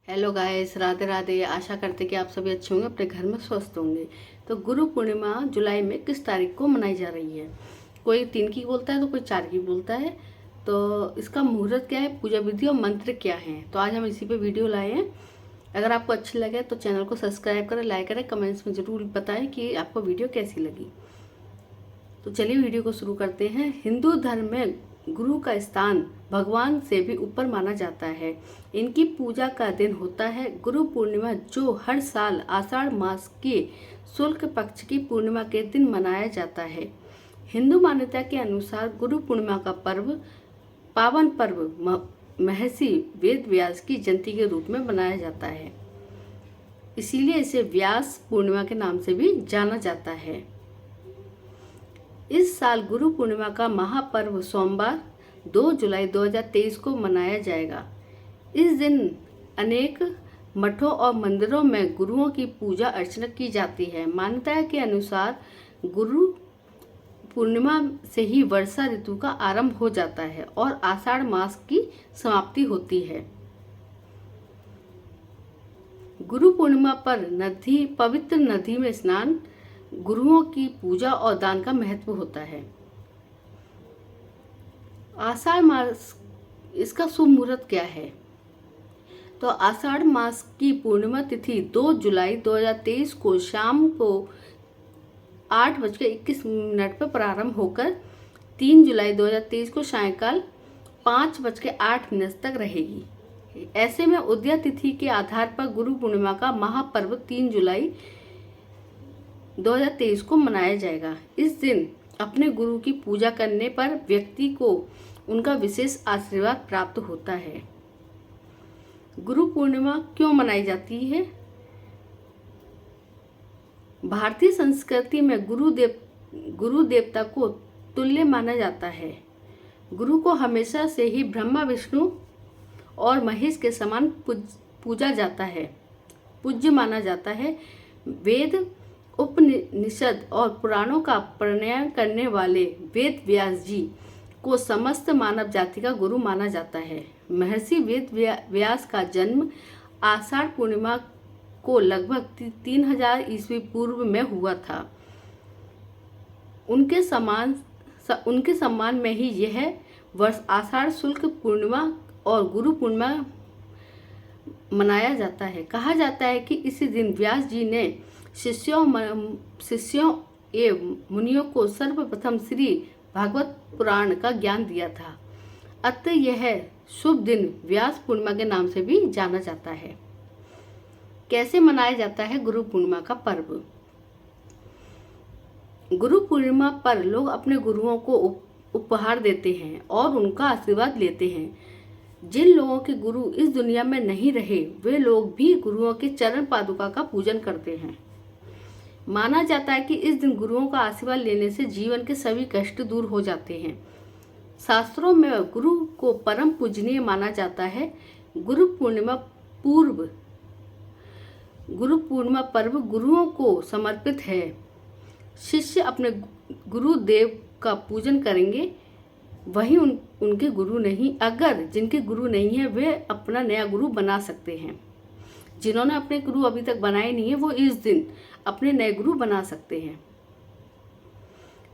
Hello guys, Radhe Radhe. आशा करते कि आप सभी अच्छे होंगे, अपने घर में स्वस्थ होंगे। तो गुरु पूर्णिमा जुलाई में किस तारीख को मनाई जा रही है? कोई 3 की बोलता है तो कोई 4 की बोलता है। तो इसका मुहूर्त क्या है, पूजा विधि और मंत्र क्या है, तो आज हम इसी पे वीडियो लाए हैं। अगर आपको अच्छी लगे तो चैनल को सब्सक्राइब करें, लाइक करें, कमेंट्स में ज़रूर बताएं कि आपको वीडियो कैसी लगी। तो चलिए वीडियो को शुरू करते हैं। हिंदू धर्म में गुरु का स्थान भगवान से भी ऊपर माना जाता है। इनकी पूजा का दिन होता है गुरु पूर्णिमा, जो हर साल आषाढ़ मास के शुक्ल पक्ष की पूर्णिमा के दिन मनाया जाता है। हिंदू मान्यता के अनुसार गुरु पूर्णिमा का पर्व पावन पर्व महर्षि वेद व्यास की जयंती के रूप में मनाया जाता है। इसीलिए इसे व्यास पूर्णिमा के नाम से भी जाना जाता है। इस साल गुरु पूर्णिमा का महापर्व सोमवार 2 जुलाई 2023 को मनाया जाएगा। इस दिन अनेक मठों और मंदिरों में गुरुओं की पूजा अर्चना की जाती है। मान्यता के अनुसार गुरु पूर्णिमा से ही वर्षा ऋतु का आरंभ हो जाता है और आषाढ़ मास की समाप्ति होती है। गुरु पूर्णिमा पर पवित्र नदी में स्नान, गुरुओं की पूजा और दान का महत्व होता है। आषाढ़ मास, इसका शुभ मुहूर्त क्या है? तो आषाढ़ मास की पूर्णिमा तिथि 2 जुलाई 2023 को शाम को 8:21 पर प्रारंभ होकर 3 जुलाई 2023 को सायंकाल 5:08 तक रहेगी। ऐसे में उदया तिथि के आधार पर गुरु पूर्णिमा का महापर्व 3 जुलाई 2023 को मनाया जाएगा। इस दिन अपने गुरु की पूजा करने पर व्यक्ति को उनका विशेष आशीर्वाद प्राप्त होता है। गुरु पूर्णिमा क्यों मनाई जाती है? भारतीय संस्कृति में गुरु देवता को तुल्य माना जाता है। गुरु को हमेशा से ही ब्रह्मा, विष्णु और महेश के समान पूजा जाता है, पूज्य माना जाता है। वेद, उपनिषद और पुराणों का प्रणयन करने वाले वेद व्यास जी को समस्त मानव जाति का गुरु माना जाता है। महर्षि वेद व्यास का जन्म आषाढ़ पूर्णिमा को लगभग 3000 ईस्वी पूर्व में हुआ था। उनके सम्मान में ही यह वर्ष आषाढ़ शुक्ल पूर्णिमा और गुरु पूर्णिमा मनाया जाता है। कहा जाता है कि इसी दिन व्यास जी ने शिष्यों एवं मुनियों को सर्वप्रथम श्री भागवत पुराण का ज्ञान दिया था। अतः यह शुभ दिन व्यास पूर्णिमा के नाम से भी जाना जाता है। कैसे मनाया जाता है गुरु पूर्णिमा का पर्व? गुरु पूर्णिमा पर लोग अपने गुरुओं को उपहार देते हैं और उनका आशीर्वाद लेते हैं। जिन लोगों के गुरु इस दुनिया में नहीं रहे, वे लोग भी गुरुओं के चरण पादुका का पूजन करते हैं। माना जाता है कि इस दिन गुरुओं का आशीर्वाद लेने से जीवन के सभी कष्ट दूर हो जाते हैं। शास्त्रों में गुरु को परम पूजनीय माना जाता है। गुरु पूर्णिमा पर्व गुरुओं को समर्पित है। शिष्य अपने गुरुदेव का पूजन करेंगे, वही उनके गुरु नहीं। अगर जिनके गुरु नहीं है, वे अपना नया गुरु बना सकते हैं। जिन्होंने अपने गुरु अभी तक बनाए नहीं है, वो इस दिन अपने नए गुरु बना सकते हैं।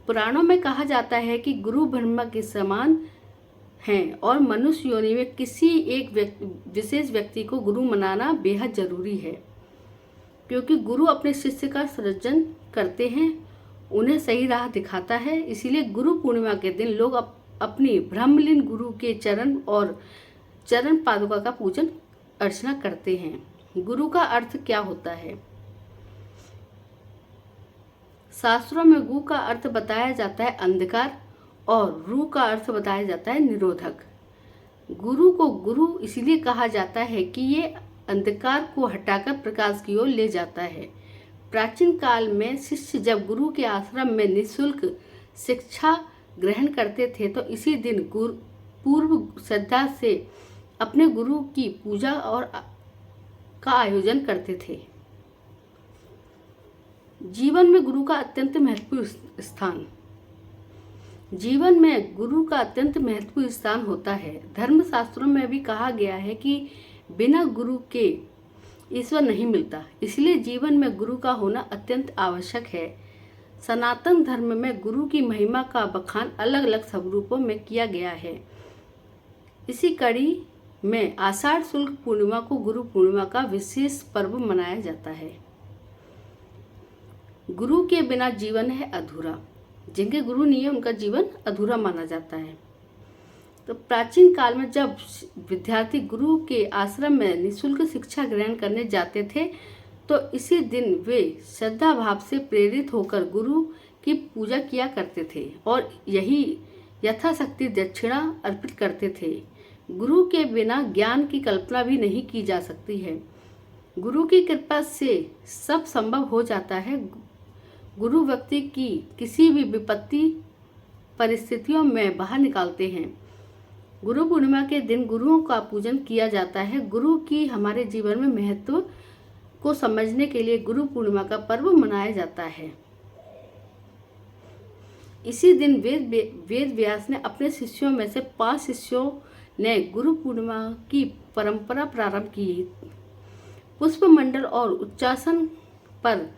पुराणों में कहा जाता है कि गुरु ब्रह्मा के समान हैं और मनुष्य योनि में किसी एक विशेष व्यक्ति को गुरु बनाना बेहद जरूरी है, क्योंकि गुरु अपने शिष्य का सृजन करते हैं, उन्हें सही राह दिखाता है। इसीलिए गुरु पूर्णिमा के दिन लोग अपनी ब्रह्मलीन गुरु के चरण पादुका का पूजन अर्चना करते हैं। गुरु का अर्थ क्या होता है? शास्त्रों में गु का अर्थ बताया जाता है अंधकार और रू का अर्थ बताया जाता है निरोधक। गुरु को गुरु इसलिए कहा जाता है कि ये अंधकार को हटाकर प्रकाश की ओर ले जाता है। प्राचीन काल में शिष्य जब गुरु के आश्रम में निःशुल्क शिक्षा ग्रहण करते थे, तो इसी दिन पूर्व श्रद्धा से अपने गुरु की पूजा और का आयोजन करते थे। जीवन में गुरु का अत्यंत महत्वपूर्ण स्थान। जीवन में गुरु का अत्यंत महत्वपूर्ण स्थान होता है। धर्मशास्त्रों में भी कहा गया है कि बिना गुरु के ईश्वर नहीं मिलता, इसलिए जीवन में गुरु का होना अत्यंत आवश्यक है। सनातन धर्म में गुरु की महिमा का बखान अलग अलग स्वरूपों में किया गया है। इसी कड़ी में आषाढ़ शुक्ल पूर्णिमा को गुरु पूर्णिमा का विशेष पर्व मनाया जाता है। गुरु के बिना जीवन है अधूरा, जिनके गुरु नहीं है उनका जीवन अधूरा माना जाता है। तो प्राचीन काल में जब विद्यार्थी गुरु के आश्रम में निःशुल्क शिक्षा ग्रहण करने जाते थे तो इसी दिन वे श्रद्धा भाव से प्रेरित होकर गुरु की पूजा किया करते थे और यही यथाशक्ति दक्षिणा अर्पित करते थे। गुरु के बिना ज्ञान की कल्पना भी नहीं की जा सकती है। गुरु की कृपा से सब संभव हो जाता है। गुरु व्यक्ति की किसी भी विपत्ति परिस्थितियों में बाहर निकालते हैं। गुरु पूर्णिमा के दिन गुरुओं का पूजन किया जाता है। गुरु की हमारे जीवन में महत्व को समझने के लिए गुरु पूर्णिमा का पर्व मनाया जाता है। इसी दिन वेद व्यास ने अपने शिष्यों में से 5 शिष्यों ने गुरु पूर्णिमा की परंपरा प्रारंभ की। पुष्पमंडल और उच्चासन पर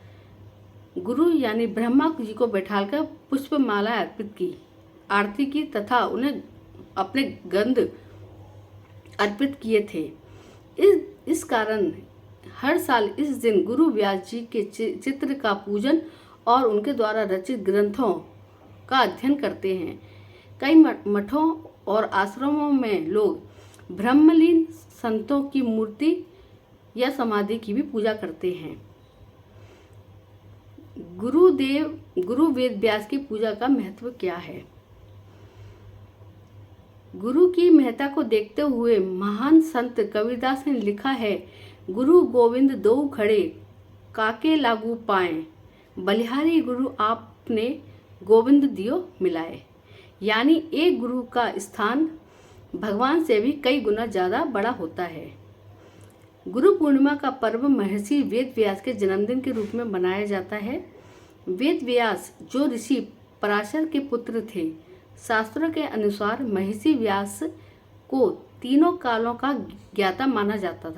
गुरु यानी ब्रह्मा जी को बैठाकर पुष्पमाला अर्पित की, आरती की तथा उन्हें अपने गंध अर्पित किए थे। इस कारण हर साल इस दिन गुरु व्यास जी के चित्र का पूजन और उनके द्वारा रचित ग्रंथों का अध्ययन करते हैं। कई मठों और आश्रमों में लोग ब्रह्मलीन संतों की मूर्ति या समाधि की भी पूजा करते हैं। गुरु वेद व्यास की पूजा का महत्व क्या है? गुरु की महत्ता को देखते हुए महान संत कबीरदास ने लिखा है, गुरु गोविंद दो खड़े काके लागू पाए, बलिहारी गुरु आपने गोविंद दियो मिलाए। यानी एक गुरु का स्थान भगवान से भी कई गुना ज़्यादा बड़ा होता है। गुरु पूर्णिमा का पर्व महर्षि वेद व्यास के जन्मदिन के रूप में मनाया जाता है। वेद व्यास जो ऋषि पराशर के पुत्र थे, शास्त्रों के अनुसार महर्षि व्यास को तीनों कालों का ज्ञाता माना जाता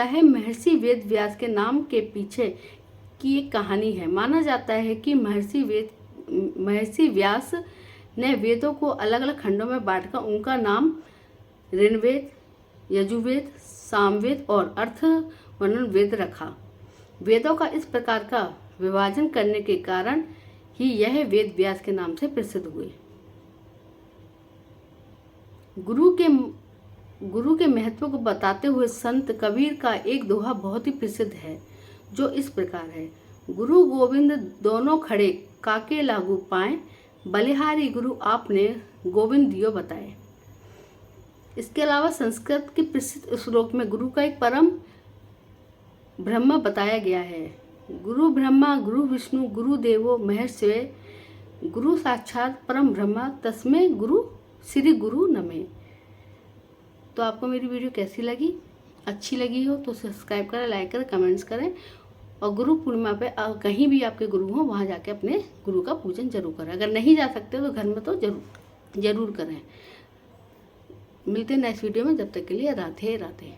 है। महर्षि वेद व्यास के नाम के पीछे की एक कहानी है। माना जाता है कि महर्षि व्यास ने वेदों को अलग अलग खंडों में बांटकर उनका नाम ऋग्वेद, यजुर्वेद, सामवेद और अथर्वण वेद रखा। वेदों का इस प्रकार का विभाजन करने के कारण ही यह वेद व्यास के नाम से प्रसिद्ध हुए। गुरु के महत्व को बताते हुए संत कबीर का एक दोहा बहुत ही प्रसिद्ध है, जो इस प्रकार है, गुरु गोविंद दोनों खड़े काके लागू पाए, बलिहारी गुरु आपने गोविंद दियो बताए। इसके अलावा संस्कृत के प्रसिद्ध श्लोक में गुरु का एक परम ब्रह्म बताया गया है। गुरु ब्रह्मा गुरु विष्णु गुरु देवो महेश्वरे, गुरु साक्षात परम ब्रह्मा तस्मै गुरु श्री गुरु नमः। तो आपको मेरी वीडियो कैसी लगी? अच्छी लगी हो तो सब्सक्राइब करें, लाइक करें, कमेंट्स करें और गुरु पूर्णिमा पे कहीं भी आपके गुरु हो वहाँ जाके अपने गुरु का पूजन जरूर करें। अगर नहीं जा सकते तो घर में तो जरूर करें। मिलते हैं नेक्स्ट वीडियो में, जब तक के लिए राधे राधे।